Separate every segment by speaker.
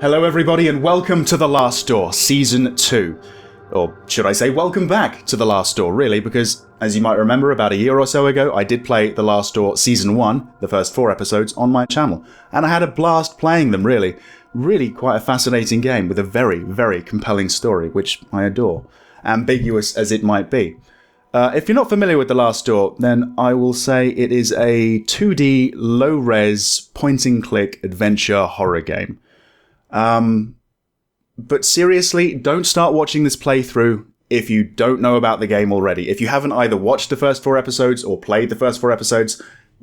Speaker 1: Hello everybody and welcome to The Last Door, Season 2. Or should I say welcome back to The Last Door, really, because as you might remember about a year or so ago, I did play The Last Door Season 1, the first 4 episodes, on my channel. And I had a blast playing them, really. Really quite a fascinating game with a very, very compelling story, which I adore. Ambiguous as it might be. If you're not familiar with The Last Door, then I will say it is a 2D, low-res, point-and-click adventure horror game. But seriously, don't start watching this playthrough if you don't know about the game already. If you haven't either watched the first 4 episodes or played the first 4 episodes,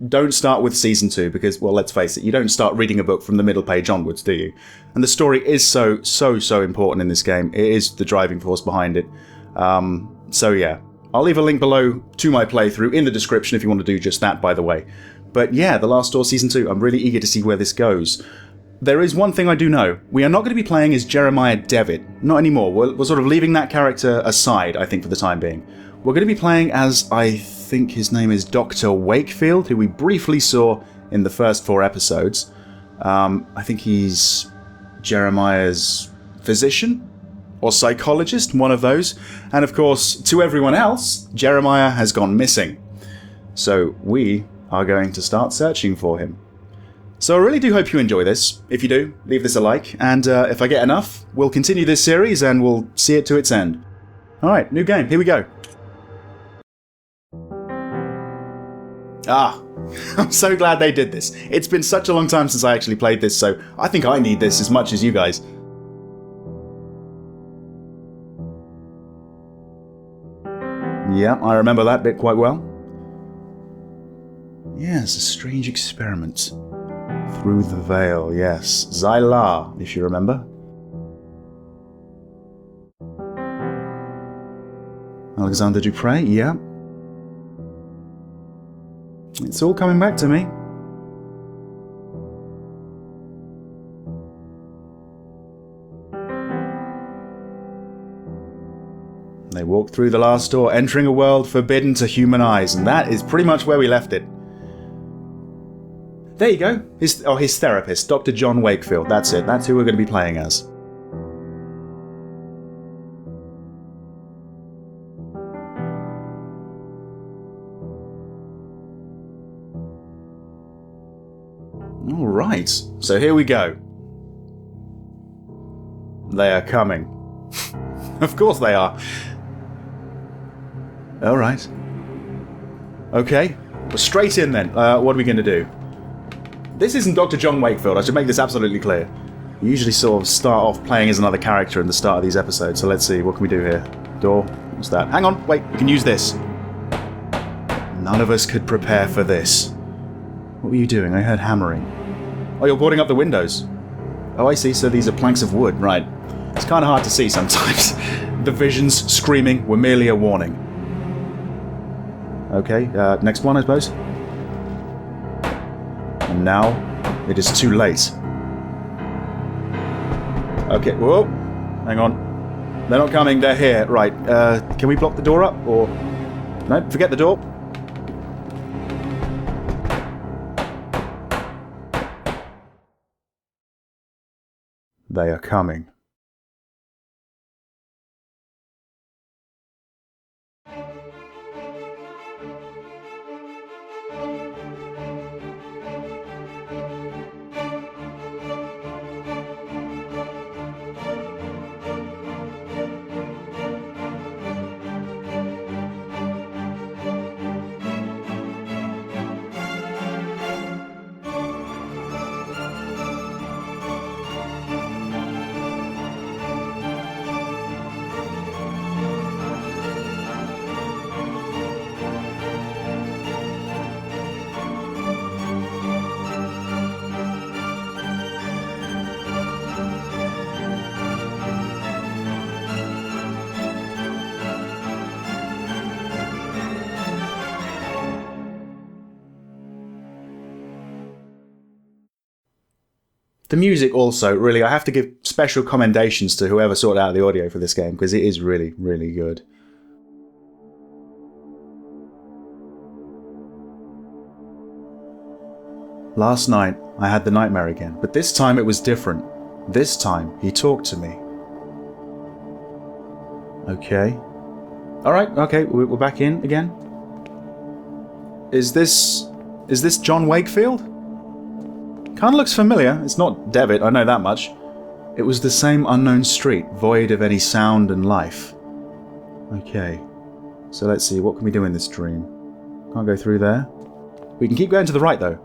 Speaker 1: don't start with Season 2 because, well, let's face it, you don't start reading a book from the middle page onwards, do you? And the story is so important in this game. It is the driving force behind it. So yeah, I'll leave a link below to my playthrough in the description if you want to do just that, by the way. But yeah, The Last Door Season 2, I'm really eager to see where this goes. There is one thing I do know. We are not going to be playing as Jeremiah Devitt. Not anymore. We're sort of leaving that character aside, I think, for the time being. We're going to be playing as, I think his name is Doctor Wakefield, who we briefly saw in the first 4 episodes. I think he's Jeremiah's physician or psychologist, one of those. And of course, to everyone else, Jeremiah has gone missing. So we are going to start searching for him. So I really do hope you enjoy this. If you do, leave this a like, and if I get enough, we'll continue this series and we'll see it to its end. Alright, new game, here we go. I'm so glad they did this. It's been such a long time since I actually played this, so I think I need this as much as you guys. Yeah, I remember that bit quite well. Yes, a strange experiment. Through the veil, yes. Zyla, if you remember. Alexandre Du Pre, yeah. It's all coming back to me. They walked through the last door, entering a world forbidden to human eyes, and that is pretty much where we left it. There you go. His therapist, Dr. John Wakefield. That's it. That's who we're going to be playing as. Alright. So here we go. They are coming. Of course they are. Alright. Okay. We're straight in then. What are we going to do? This isn't Dr. John Wakefield, I should make this absolutely clear. You usually sort of start off playing as another character in the start of these episodes, so let's see, what can we do here? Door? What's that? Hang on, wait, we can use this. None of us could prepare for this. What were you doing? I heard hammering. Oh, you're boarding up the windows. Oh, I see, so these are planks of wood, right. It's kind of hard to see sometimes. The visions screaming were merely a warning. Okay, next one, I suppose. And now, it is too late. Okay, whoa. Hang on. They're not coming, they're here. Right, can we block the door up, or... No, forget the door. They are coming. The music also, really, I have to give special commendations to whoever sorted out the audio for this game, because it is really, really good. Last night, I had the nightmare again, but this time it was different. This time, he talked to me. Okay. Alright, okay, we're back in again. Is this John Wakefield? Kinda looks familiar. It's not Devitt, I know that much. It was the same unknown street, void of any sound and life. Okay. So let's see, what can we do in this dream? Can't go through there. We can keep going to the right, though.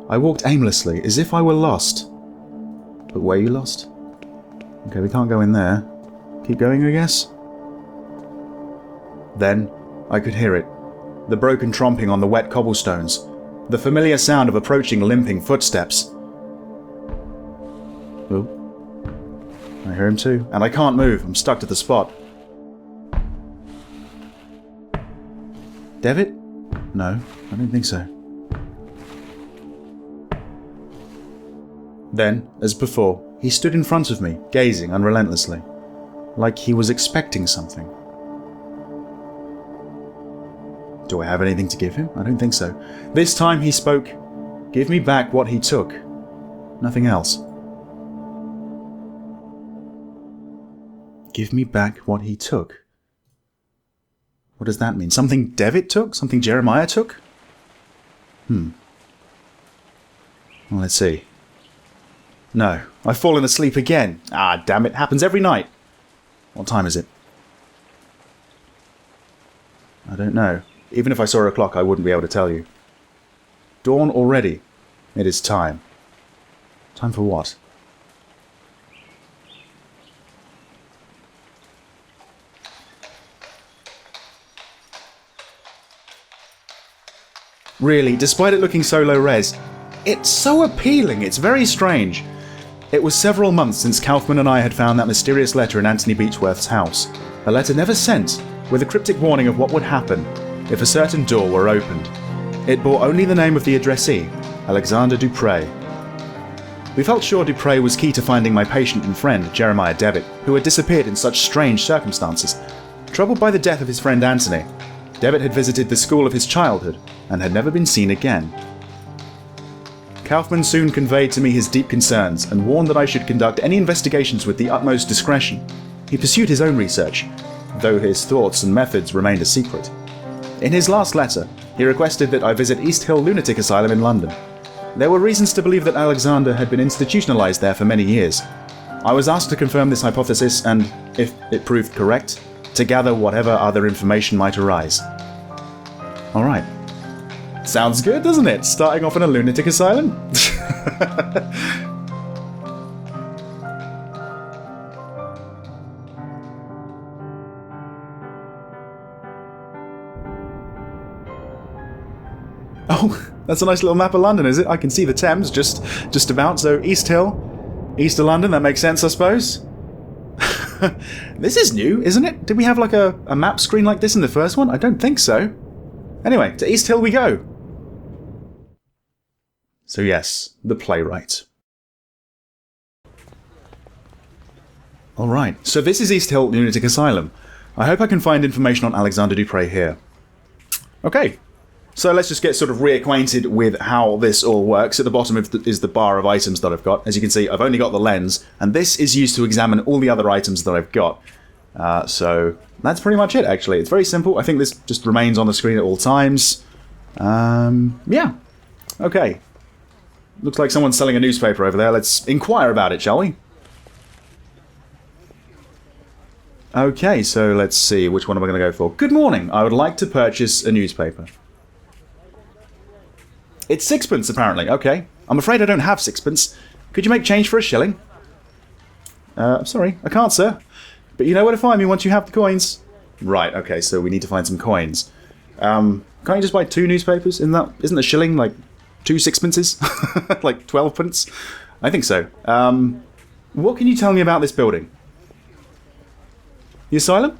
Speaker 1: I walked aimlessly, as if I were lost. But were you lost? Okay, we can't go in there. Keep going, I guess? Then, I could hear it. The broken tromping on the wet cobblestones. The familiar sound of approaching limping footsteps. Oh. I hear him too. And I can't move. I'm stuck to the spot. Devitt? No, I don't think so. Then, as before, he stood in front of me, gazing unrelentlessly. Like he was expecting something. Do I have anything to give him? I don't think so. This time he spoke. Give me back what he took. Nothing else. Give me back what he took. What does that mean? Something Devitt took? Something Jeremiah took? Well, let's see. No, I've fallen asleep again. Ah, damn it, happens every night. What time is it? I don't know. Even if I saw a clock, I wouldn't be able to tell you. Dawn already. It is time. Time for what? Really, despite it looking so low res, it's so appealing, it's very strange. It was several months since Kaufman and I had found that mysterious letter in Anthony Beechworth's house. A letter never sent, with a cryptic warning of what would happen if a certain door were opened. It bore only the name of the addressee, Alexandre Du Pre. We felt sure Du Pre was key to finding my patient and friend, Jeremiah Devitt, who had disappeared in such strange circumstances. Troubled by the death of his friend Anthony, Devitt had visited the school of his childhood and had never been seen again. Kaufman soon conveyed to me his deep concerns and warned that I should conduct any investigations with the utmost discretion. He pursued his own research, though his thoughts and methods remained a secret. In his last letter, he requested that I visit East Hill Lunatic Asylum in London. There were reasons to believe that Alexander had been institutionalized there for many years. I was asked to confirm this hypothesis and, if it proved correct, to gather whatever other information might arise. Alright. Sounds good, doesn't it? Starting off in a lunatic asylum? Oh, that's a nice little map of London, is it? I can see the Thames just about, so East Hill, east of London, that makes sense, I suppose. This is new, isn't it? Did we have like a map screen like this in the first one? I don't think so. Anyway, to East Hill we go. So yes, the Playwright. Alright, so this is East Hill Lunatic Asylum. I hope I can find information on Alexandre Du Pre here. Okay, so let's just get sort of reacquainted with how this all works. At the bottom is the bar of items that I've got. As you can see, I've only got the lens, and this is used to examine all the other items that I've got. So that's pretty much it, actually. It's very simple. I think this just remains on the screen at all times. Yeah. Okay. Looks like someone's selling a newspaper over there. Let's inquire about it, shall we? Okay, so let's see. Which one am I going to go for? Good morning. I would like to purchase a newspaper. It's sixpence, apparently. Okay. I'm afraid I don't have sixpence. Could you make change for a shilling? I'm sorry. I can't, sir. But you know where to find me once you have the coins. Right, okay, so we need to find some coins. Can't you just buy 2 newspapers? Isn't a shilling like 2 sixpences? Like 12 pence? I think so. What can you tell me about this building? The asylum?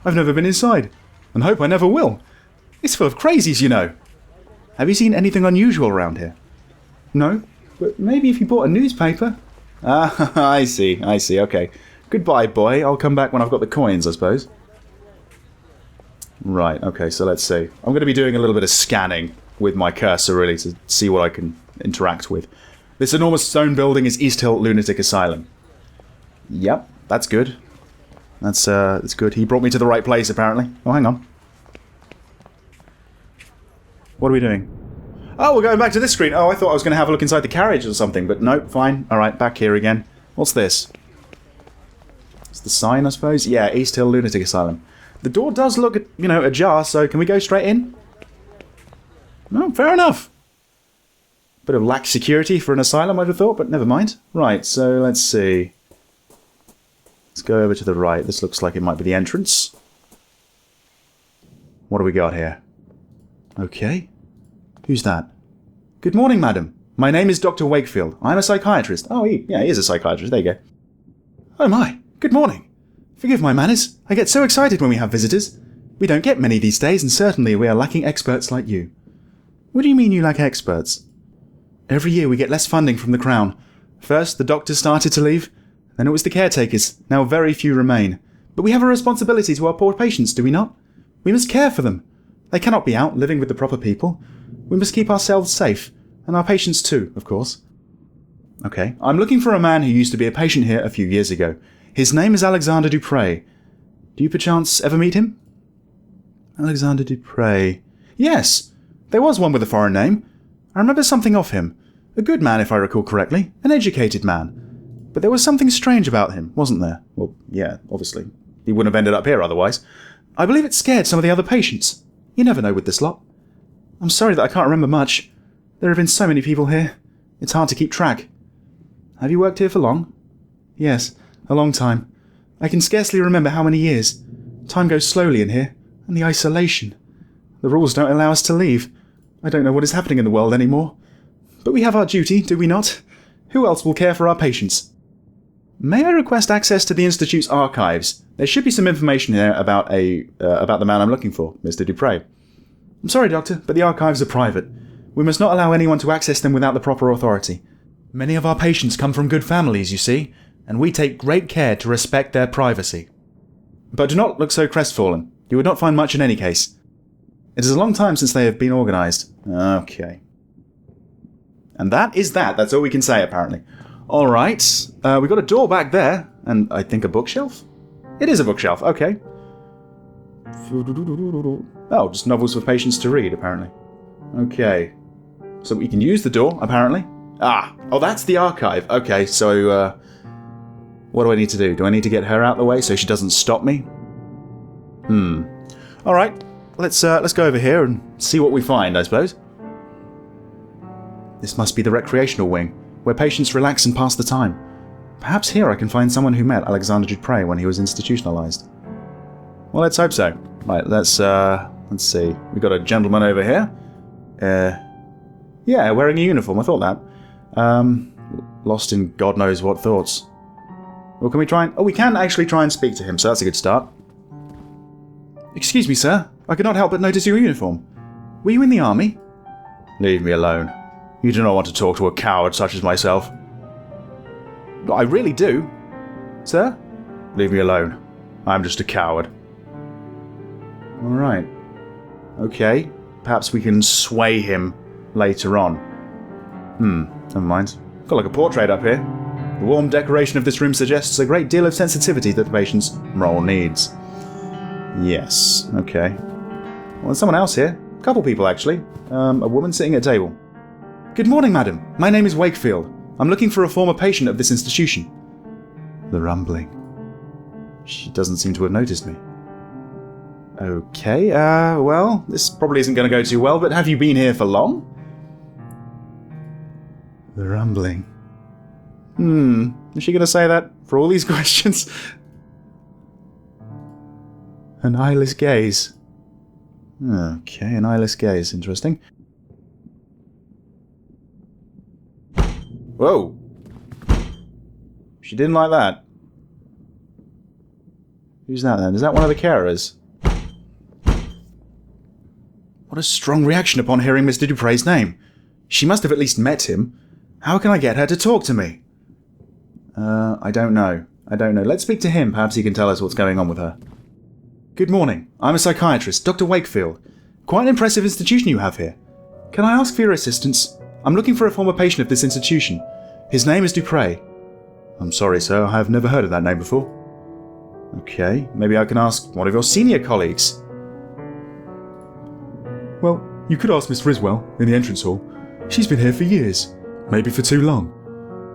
Speaker 1: I've never been inside, and hope I never will. It's full of crazies, you know. Have you seen anything unusual around here? No, but maybe if you bought a newspaper. Ah, I see, okay. Goodbye, boy. I'll come back when I've got the coins, I suppose. Right, okay, so let's see. I'm going to be doing a little bit of scanning with my cursor, really, to see what I can interact with. This enormous stone building is East Hill Lunatic Asylum. Yep, that's good. That's good. He brought me to the right place, apparently. Oh, hang on. What are we doing? Oh, we're going back to this screen. Oh, I thought I was going to have a look inside the carriage or something, but nope, fine. Alright, back here again. What's this? It's the sign, I suppose? Yeah, East Hill Lunatic Asylum. The door does look, ajar, so can we go straight in? No, fair enough. Bit of lax security for an asylum, I'd have thought, but never mind. Right, so let's see. Let's go over to the right. This looks like it might be the entrance. What do we got here? Okay. Who's that? Good morning, madam. My name is Doctor Wakefield. I'm a psychiatrist. Oh, he is a psychiatrist. There you go. Oh my. Good morning. Forgive my manners. I get so excited when we have visitors. We don't get many these days, and certainly we are lacking experts like you. What do you mean you lack experts? Every year we get less funding from the Crown. First, the doctors started to leave. Then it was the caretakers. Now very few remain. But we have a responsibility to our poor patients, do we not? We must care for them. They cannot be out living with the proper people. We must keep ourselves safe, and our patients too, of course. Okay, I'm looking for a man who used to be a patient here a few years ago. His name is Alexandre Du Pre. Do you perchance ever meet him? Alexandre Du Pre. Yes, there was one with a foreign name. I remember something of him. A good man, if I recall correctly. An educated man. But there was something strange about him, wasn't there? Well, yeah, obviously. He wouldn't have ended up here otherwise. I believe it scared some of the other patients. You never know with this lot. I'm sorry that I can't remember much. There have been so many people here. It's hard to keep track. Have you worked here for long? Yes, a long time. I can scarcely remember how many years. Time goes slowly in here, and the isolation. The rules don't allow us to leave. I don't know what is happening in the world anymore. But we have our duty, do we not? Who else will care for our patients? May I request access to the Institute's archives? There should be some information here about the man I'm looking for, Mr. Du Pre. I'm sorry, Doctor, but the archives are private. We must not allow anyone to access them without the proper authority. Many of our patients come from good families, you see, and we take great care to respect their privacy. But do not look so crestfallen. You would not find much in any case. It is a long time since they have been organised. Okay. And that is that. That's all we can say, apparently. Alright. We've got a door back there, and I think a bookshelf? It is a bookshelf, okay. Oh, just novels for patients to read, apparently. Okay. So we can use the door, apparently. Oh, that's the archive. Okay, so, what do I need to do? Do I need to get her out of the way so she doesn't stop me? Alright, let's go over here and see what we find, I suppose. This must be the recreational wing, where patients relax and pass the time. Perhaps here I can find someone who met Alexandre Du Pre when he was institutionalized. Well, let's hope so. Right, let's see. We've got a gentleman over here. Yeah, wearing a uniform, I thought that. Lost in God knows what thoughts. Well, can we try and... Oh, we can actually try and speak to him, so that's a good start. Excuse me, sir. I could not help but notice your uniform. Were you in the army? Leave me alone. You do not want to talk to a coward such as myself. I really do. Sir? Leave me alone. I'm just a coward. Alright. Okay. Perhaps we can sway him later on. Never mind. Got like a portrait up here. The warm decoration of this room suggests a great deal of sensitivity that the patient's role needs. Yes. Okay. Well, there's someone else here. A couple people, actually. A woman sitting at a table. Good morning, madam. My name is Wakefield. I'm looking for a former patient of this institution. The rumbling. She doesn't seem to have noticed me. Okay, well, this probably isn't going to go too well, but have you been here for long? The rumbling. Is she going to say that for all these questions? An eyeless gaze. Okay, an eyeless gaze. Interesting. Whoa. She didn't like that. Who's that then? Is that one of the carers? What a strong reaction upon hearing Mr. Du Pre's name. She must have at least met him. How can I get her to talk to me? I don't know. Let's speak to him. Perhaps he can tell us what's going on with her. Good morning. I'm a psychiatrist, Dr. Wakefield. Quite an impressive institution you have here. Can I ask for your assistance? I'm looking for a former patient of this institution. His name is Du Pre. I'm sorry, sir, I have never heard of that name before. Okay, maybe I can ask one of your senior colleagues.
Speaker 2: Well, you could ask Miss Riswell in the entrance hall. She's been here for years, maybe for too long.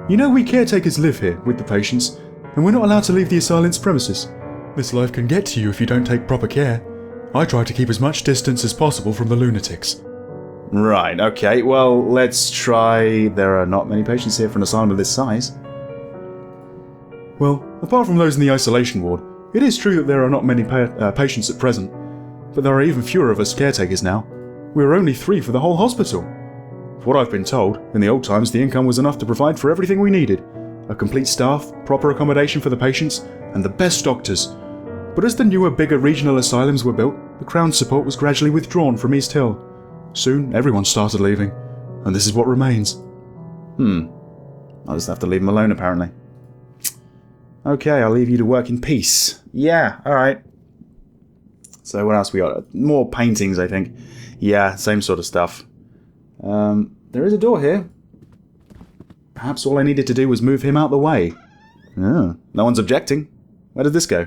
Speaker 2: You know, we caretakers live here with the patients, and we're not allowed to leave the asylum's premises. This life can get to you if you don't take proper care. I try to keep as much distance as possible from the lunatics.
Speaker 1: Right, okay, well, let's try... There are not many patients here for an asylum of this size.
Speaker 2: Well, apart from those in the isolation ward, it is true that there are not many patients at present, but there are even fewer of us caretakers now. We were only 3 for the whole hospital. For what I've been told, in the old times the income was enough to provide for everything we needed. A complete staff, proper accommodation for the patients, and the best doctors. But as the newer, bigger regional asylums were built, the Crown's support was gradually withdrawn from East Hill. Soon, everyone started leaving, and this is what remains.
Speaker 1: I'll just have to leave him alone, apparently. Okay, I'll leave you to work in peace. Yeah, alright. So what else we got? More paintings, I think. Yeah, same sort of stuff. There is a door here. Perhaps all I needed to do was move him out the way. Oh, no one's objecting. Where did this go?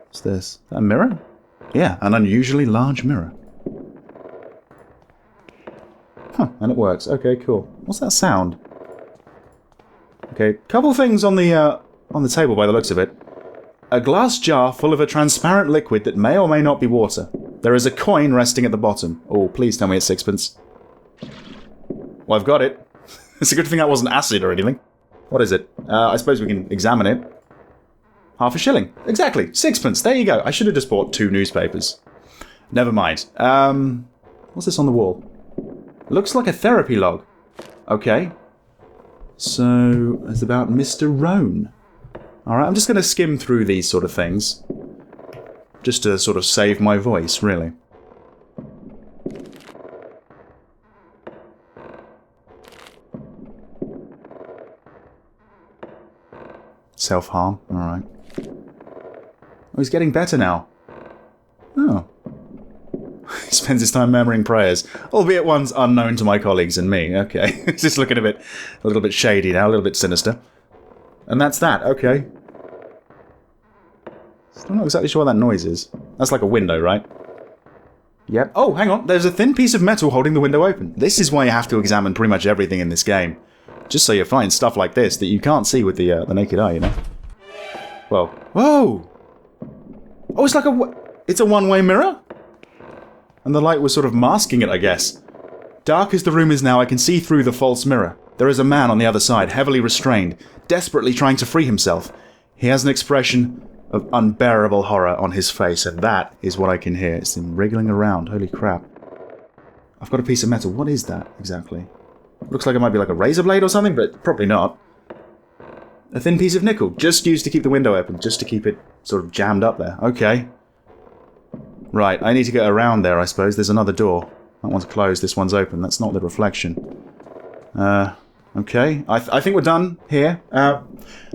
Speaker 1: What's this? A mirror? Yeah, an unusually large mirror. Huh, and it works. Okay, cool. What's that sound? Okay, couple things on the table by the looks of it. A glass jar full of a transparent liquid that may or may not be water. There is a coin resting at the bottom. Oh, please tell me it's 6pence. Well, I've got it. It's a good thing that wasn't acid or anything. What is it? I suppose we can examine it. Half a shilling. Exactly. 6pence. There you go. I should have just bought 2 newspapers. Never mind. What's this on the wall? Looks like a therapy log. Okay. So, it's about Mr. Roan. Alright, I'm just going to skim through these sort of things. Just to sort of save my voice, really. Self-harm. Alright. Oh, he's getting better now. Oh. He spends his time murmuring prayers, albeit ones unknown to my colleagues and me. Okay. It's just looking a little bit shady now, a little bit sinister. And that's that. Okay. Still not exactly sure what that noise is. That's like a window, right? Yep. Oh, hang on. There's a thin piece of metal holding the window open. This is why you have to examine pretty much everything in this game. Just so you find stuff like this that you can't see with the naked eye, you know? Whoa. Whoa! Oh, it's like it's a one-way mirror? And the light was sort of masking it, I guess. Dark as the room is now, I can see through the false mirror. There is a man on the other side, heavily restrained, desperately trying to free himself. He has an expression of unbearable horror on his face, and that is what I can hear. It's him wriggling around. Holy crap. I've got a piece of metal. What is that, exactly? Looks like it might be like a razor blade or something, but probably not. A thin piece of nickel, just used to keep the window open, just to keep it sort of jammed up there. Okay. Right, I need to get around there, I suppose. There's another door. That one's closed, this one's open. That's not the reflection. Okay. I think we're done here.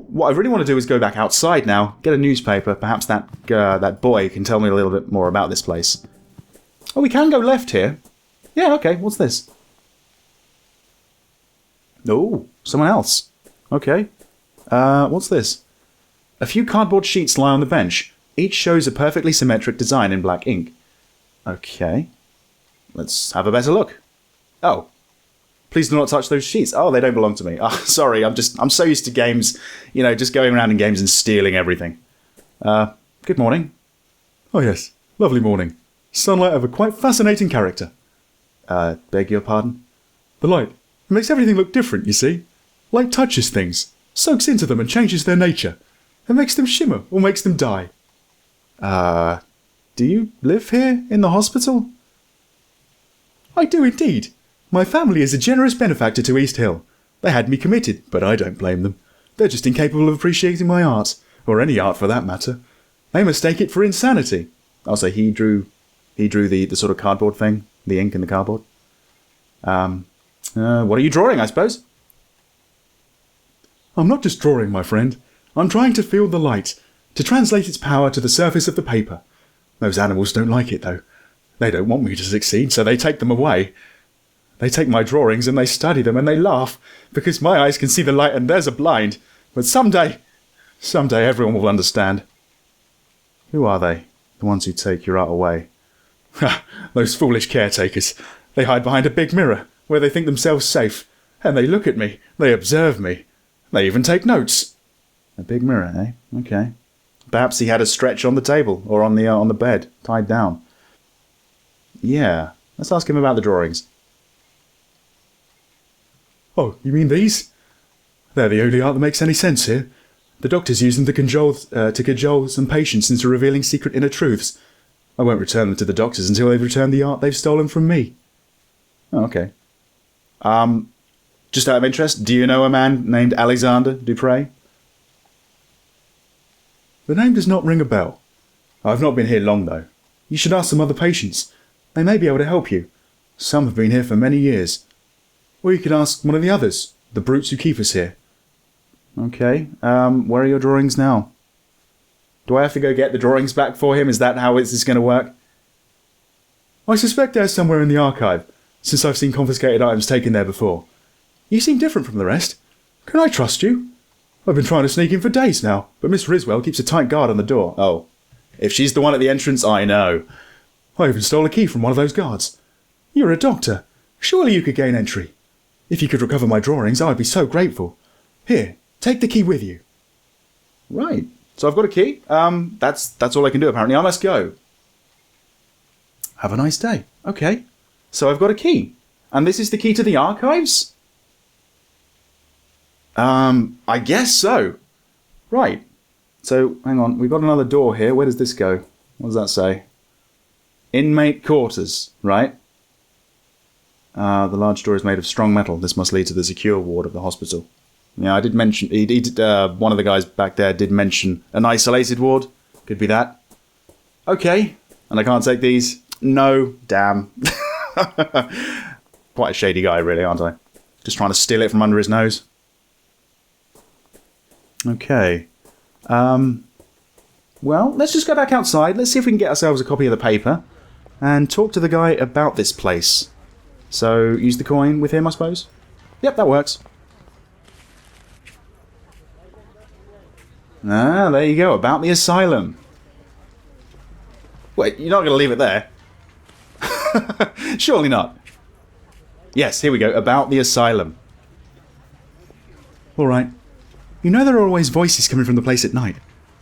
Speaker 1: What I really want to do is go back outside now, get a newspaper. Perhaps that boy can tell me a little bit more about this place. Oh, we can go left here. Yeah, okay. What's this? Oh, someone else. Okay. What's this? A few cardboard sheets lie on the bench. Each shows a perfectly symmetric design in black ink. Okay. Let's have a better look. Oh. Please do not touch those sheets. Oh, they don't belong to me. Oh, sorry, I'm so used to games, you know, just going around in games and stealing everything. Good morning.
Speaker 2: Oh yes, lovely morning. Sunlight of a quite fascinating character.
Speaker 1: Beg your pardon?
Speaker 2: The light. It makes everything look different, you see. Light touches things, soaks into them and changes their nature. It makes them shimmer or makes them die.
Speaker 1: Do you live here in the hospital?
Speaker 2: I do indeed. My family is a generous benefactor to East Hill. They had me committed, but I don't blame them. They're just incapable of appreciating my art, or any art for that matter. They mistake it for insanity.
Speaker 1: Oh, so he drew the sort of cardboard thing? The ink in the cardboard? What are you drawing, I suppose?
Speaker 2: I'm not just drawing, my friend. I'm trying to feel the light, to translate its power to the surface of the paper. Those animals don't like it, though. They don't want me to succeed, so they take them away. They take my drawings and they study them and they laugh, because my eyes can see the light and theirs are blind. But someday everyone will understand.
Speaker 1: Who are they? The ones who take your art away?
Speaker 2: Ha! Those foolish caretakers. They hide behind a big mirror, where they think themselves safe. And they look at me. They observe me. They even take notes.
Speaker 1: A big mirror, eh? Okay. Perhaps he had a stretch on the table, or on the bed, tied down. Yeah. Let's ask him about the drawings.
Speaker 2: Oh, you mean these? They're the only art that makes any sense here. The doctors use them to cajole some patients into revealing secret inner truths. I won't return them to the doctors until they've returned the art they've stolen from me.
Speaker 1: Oh, okay. Just out of interest, do you know a man named Alexandre Du Pre?
Speaker 2: The name does not ring a bell. I've not been here long, though. You should ask some other patients. They may be able to help you. Some have been here for many years. Or you could ask one of the others, the brutes who keep us here.
Speaker 1: Okay, where are your drawings now? Do I have to go get the drawings back for him? Is that how this is going to work?
Speaker 2: I suspect they're somewhere in the archive, since I've seen confiscated items taken there before. You seem different from the rest. Can I trust you? I've been trying to sneak in for days now, but Miss Riswell keeps a tight guard on the door.
Speaker 1: Oh, if she's the one at the entrance, I know.
Speaker 2: I even stole a key from one of those guards. You're a doctor. Surely you could gain entry. If you could recover my drawings, I'd be so grateful. Here, take the key with you.
Speaker 1: Right. So I've got a key. That's all I can do, apparently. I must go. Have a nice day. Okay. So I've got a key. And this is the key to the archives? I guess so. Right. So, hang on. We've got another door here. Where does this go? What does that say? Inmate quarters, right? The large door is made of strong metal. This must lead to the secure ward of the hospital. Yeah, I did mention... one of the guys back there did mention an isolated ward. Could be that. Okay. And I can't take these? No. Damn. Quite a shady guy, really, aren't I? Just trying to steal it from under his nose. Okay. Well, let's just go back outside. Let's see if we can get ourselves a copy of the paper. And talk to the guy about this place. So, use the coin with him, I suppose? Yep, that works. Ah, there you go. About the asylum. Wait, you're not going to leave it there? Surely not. Yes, here we go. About the asylum.
Speaker 2: All right. You know there are always voices coming from the place at night.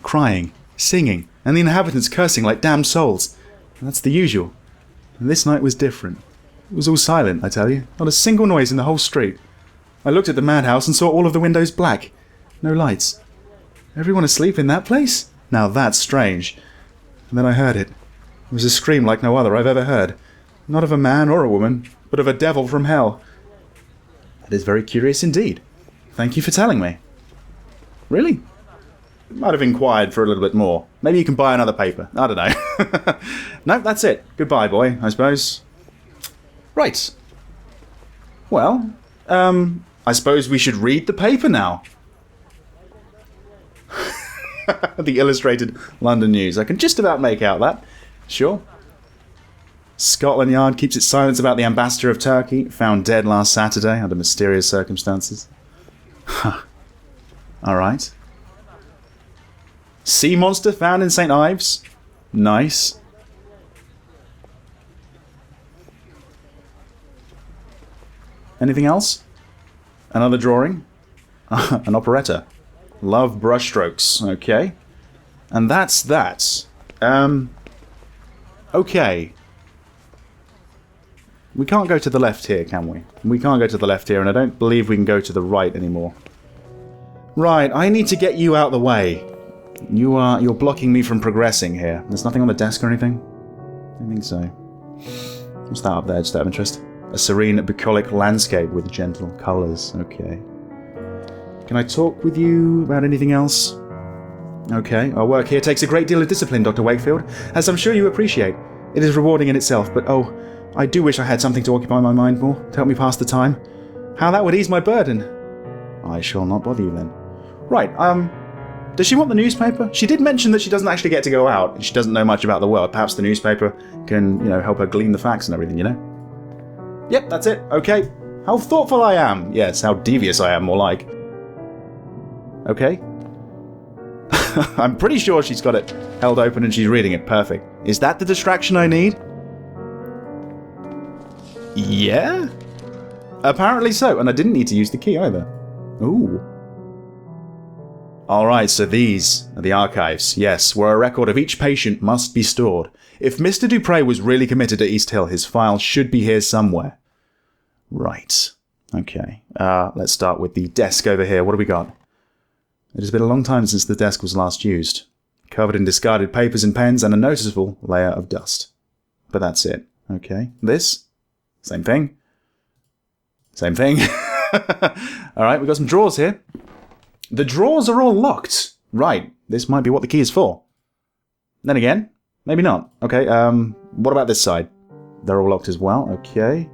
Speaker 2: Crying, singing, and the inhabitants cursing like damned souls. And that's the usual. And this night was different. It was all silent, I tell you. Not a single noise in the whole street. I looked at the madhouse and saw all of the windows black. No lights. Everyone asleep in that place? Now that's strange. And then I heard it. It was a scream like no other I've ever heard. Not of a man or a woman, but of a devil from hell.
Speaker 1: That is very curious indeed. Thank you for telling me. Really? Might have inquired for a little bit more. Maybe you can buy another paper. I don't know. No, that's it. Goodbye, boy, I suppose. Right. Well, I suppose we should read the paper now. The Illustrated London News. I can just about make out that. Sure. Scotland Yard keeps its silence about the ambassador of Turkey, found dead last Saturday under mysterious circumstances. Alright. Sea monster found in St. Ives. Nice. Anything else? Another drawing? An operetta. Love brushstrokes. Okay. And that's that. Okay. We can't go to the left here, can we? We can't go to the left here, and I don't believe we can go to the right anymore. Right, I need to get you out of the way. You're blocking me from progressing here. There's nothing on the desk or anything? I don't think so. What's that up there, just out of interest? A serene, bucolic landscape with gentle colours. Okay. Can I talk with you about anything else? Okay, our work here takes a great deal of discipline, Dr. Wakefield, as I'm sure you appreciate. It is rewarding in itself, but oh, I do wish I had something to occupy my mind more, to help me pass the time. How that would ease my burden. I shall not bother you then. Right, does she want the newspaper? She did mention that she doesn't actually get to go out, and she doesn't know much about the world. Perhaps the newspaper can, help her glean the facts and everything, Yep, that's it. Okay. How thoughtful I am. Yes, how devious I am, more like. Okay. I'm pretty sure she's got it held open and she's reading it. Perfect. Is that the distraction I need? Yeah? Apparently so, and I didn't need to use the key either. Ooh. Alright, so these are the archives. Yes, where a record of each patient must be stored. If Mr. Du Pre was really committed to East Hill, his file should be here somewhere. Right. Okay. Let's start with the desk over here. What do we got? It has been a long time since the desk was last used. Covered in discarded papers and pens and a noticeable layer of dust. But that's it. Okay. This? Same thing. Same thing. Alright, we've got some drawers here. The drawers are all locked. Right. This might be what the key is for. Then again, maybe not. Okay, what about this side? They're all locked as well. Okay.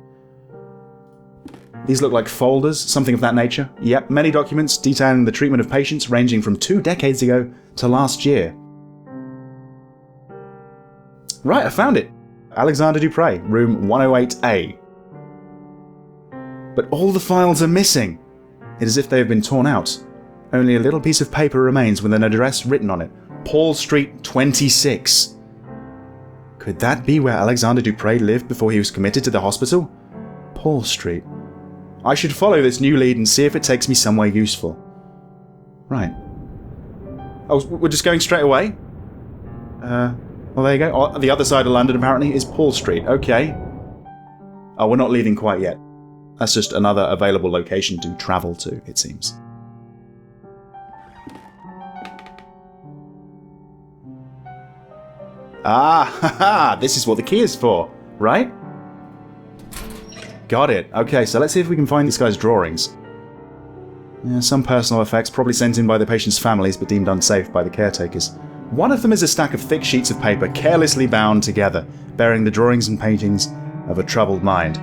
Speaker 1: These look like folders, something of that nature. Yep, many documents detailing the treatment of patients ranging from 2 decades ago to last year. Right, I found it. Alexandre Du Pre, room 108A. But all the files are missing. It is as if they have been torn out. Only a little piece of paper remains with an address written on it. Paul Street 26. Could that be where Alexandre Du Pre lived before he was committed to the hospital? Paul Street. I should follow this new lead and see if it takes me somewhere useful. Right. Oh, we're just going straight away? Well, there you go. Oh, the other side of London, apparently, is Paul Street. Okay. Oh, we're not leaving quite yet. That's just another available location to travel to, it seems. Ah, haha, this is what the key is for, right? Got it. Okay, so let's see if we can find these guys' drawings. Yeah, some personal effects, probably sent in by the patient's families but deemed unsafe by the caretakers. One of them is a stack of thick sheets of paper carelessly bound together, bearing the drawings and paintings of a troubled mind.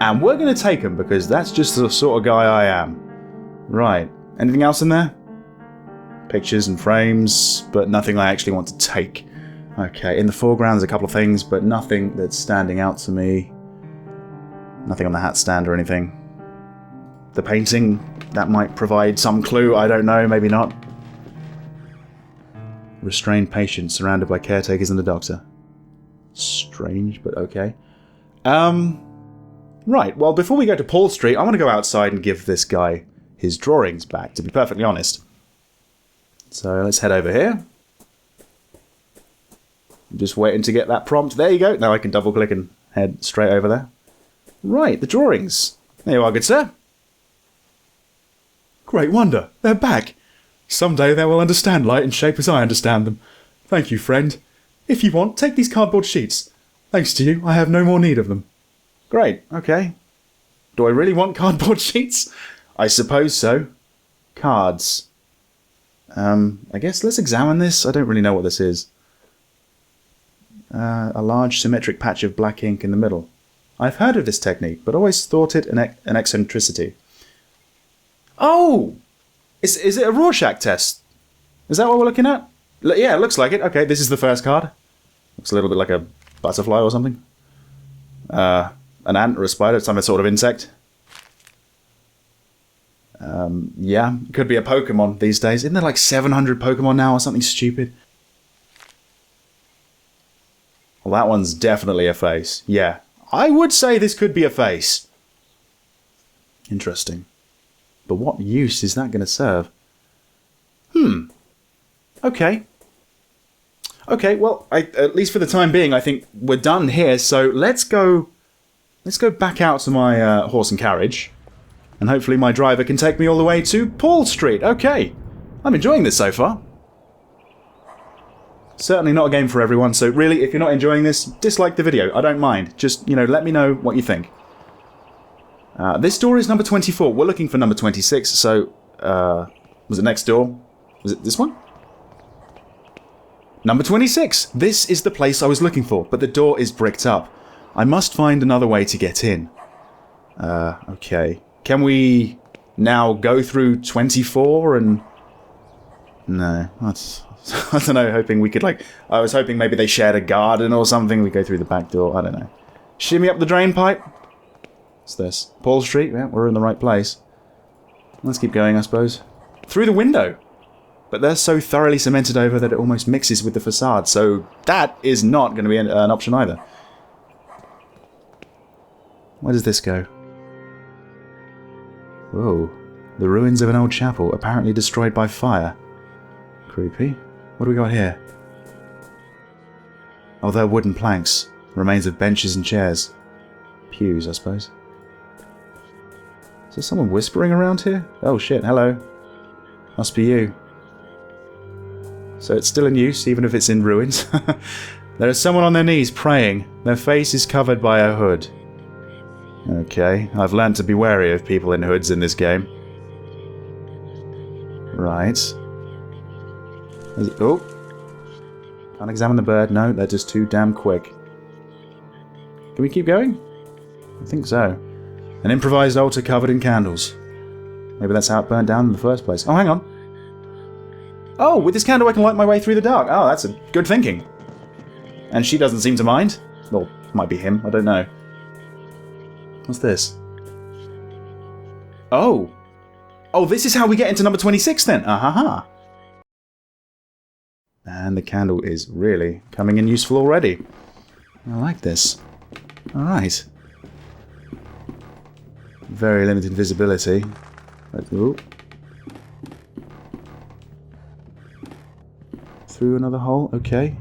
Speaker 1: And we're going to take them because that's just the sort of guy I am. Right. Anything else in there? Pictures and frames, but nothing I actually want to take. Okay, in the foreground there's a couple of things, but nothing that's standing out to me. Nothing on the hat stand or anything. The painting, that might provide some clue, I don't know, maybe not. Restrained patient surrounded by caretakers and a doctor. Strange, but okay. Right, well, before we go to Paul Street, I want to go outside and give this guy his drawings back, to be perfectly honest. So let's head over here. I'm just waiting to get that prompt. There you go. Now I can double click and head straight over there. Right, the drawings. There you are, good sir.
Speaker 2: Great wonder. They're back. Someday they will understand light and shape as I understand them. Thank you, friend. If you want, take these cardboard sheets. Thanks to you, I have no more need of them.
Speaker 1: Great, okay. Do I really want cardboard sheets? I suppose so. Cards. I guess let's examine this. I don't really know what this is. A large symmetric patch of black ink in the middle. I've heard of this technique, but always thought it an eccentricity. Oh! Is it a Rorschach test? Is that what we're looking at? Yeah, it looks like it. Okay, this is the first card. Looks a little bit like a butterfly or something. An ant or a spider, some sort of insect. Yeah, could be a Pokemon these days. Isn't there like 700 Pokemon now or something stupid? Well, that one's definitely a face. Yeah, I would say this could be a face. Interesting. But what use is that going to serve? Okay. Okay, well, at least for the time being, I think we're done here. So let's go back out to my horse and carriage. And hopefully my driver can take me all the way to Paul Street. Okay. I'm enjoying this so far. Certainly not a game for everyone, so really, if you're not enjoying this, dislike the video. I don't mind. Just, let me know what you think. This door is number 24. We're looking for number 26, so... was it next door? Was it this one? Number 26! This is the place I was looking for, but the door is bricked up. I must find another way to get in. Okay. Can we now go through 24 and... No, that's... I don't know, hoping we could I was hoping maybe they shared a garden or something. We go through the back door, I don't know. Shimmy up the drain pipe. What's this? Paul Street? Yeah, we're in the right place. Let's keep going, I suppose. Through the window! But they're so thoroughly cemented over that it almost mixes with the facade, so that is not going to be an option either. Where does this go? Whoa. The ruins of an old chapel, apparently destroyed by fire. Creepy. What do we got here? Oh, they're wooden planks. Remains of benches and chairs. Pews, I suppose. Is there someone whispering around here? Oh shit, hello. Must be you. So it's still in use, even if it's in ruins. There is someone on their knees praying. Their face is covered by a hood. Okay, I've learned to be wary of people in hoods in this game. Right. Oh! Can't examine the bird. No, they're just too damn quick. Can we keep going? I think so. An improvised altar covered in candles. Maybe that's how it burned down in the first place. Oh, hang on. Oh, with this candle I can light my way through the dark. Oh, that's a good thinking. And she doesn't seem to mind. Well, might be him. I don't know. What's this? Oh! Oh, this is how we get into number 26 then! Ah-ha-ha! And the candle is really coming in useful already. I like this. Alright. Very limited visibility. Ooh. Through another hole? Okay.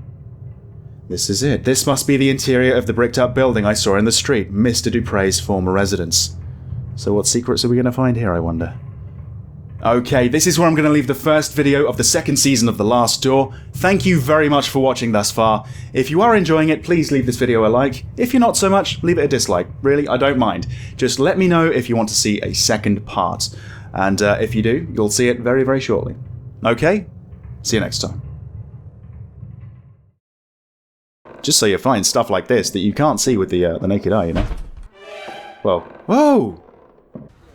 Speaker 1: This is it. This must be the interior of the bricked-up building I saw in the street, Mr. Du Pre's former residence. So what secrets are we going to find here, I wonder? Okay, this is where I'm going to leave the first video of the second season of The Last Door. Thank you very much for watching thus far. If you are enjoying it, please leave this video a like. If you're not so much, leave it a dislike. Really, I don't mind. Just let me know if you want to see a second part. And if you do, you'll see it very, very shortly. Okay? See you next time. Just so you find stuff like this that you can't see with the naked eye, you know? Well, whoa!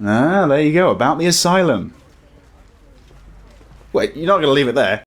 Speaker 1: Ah, there you go, about the asylum. Wait, you're not going to leave it there?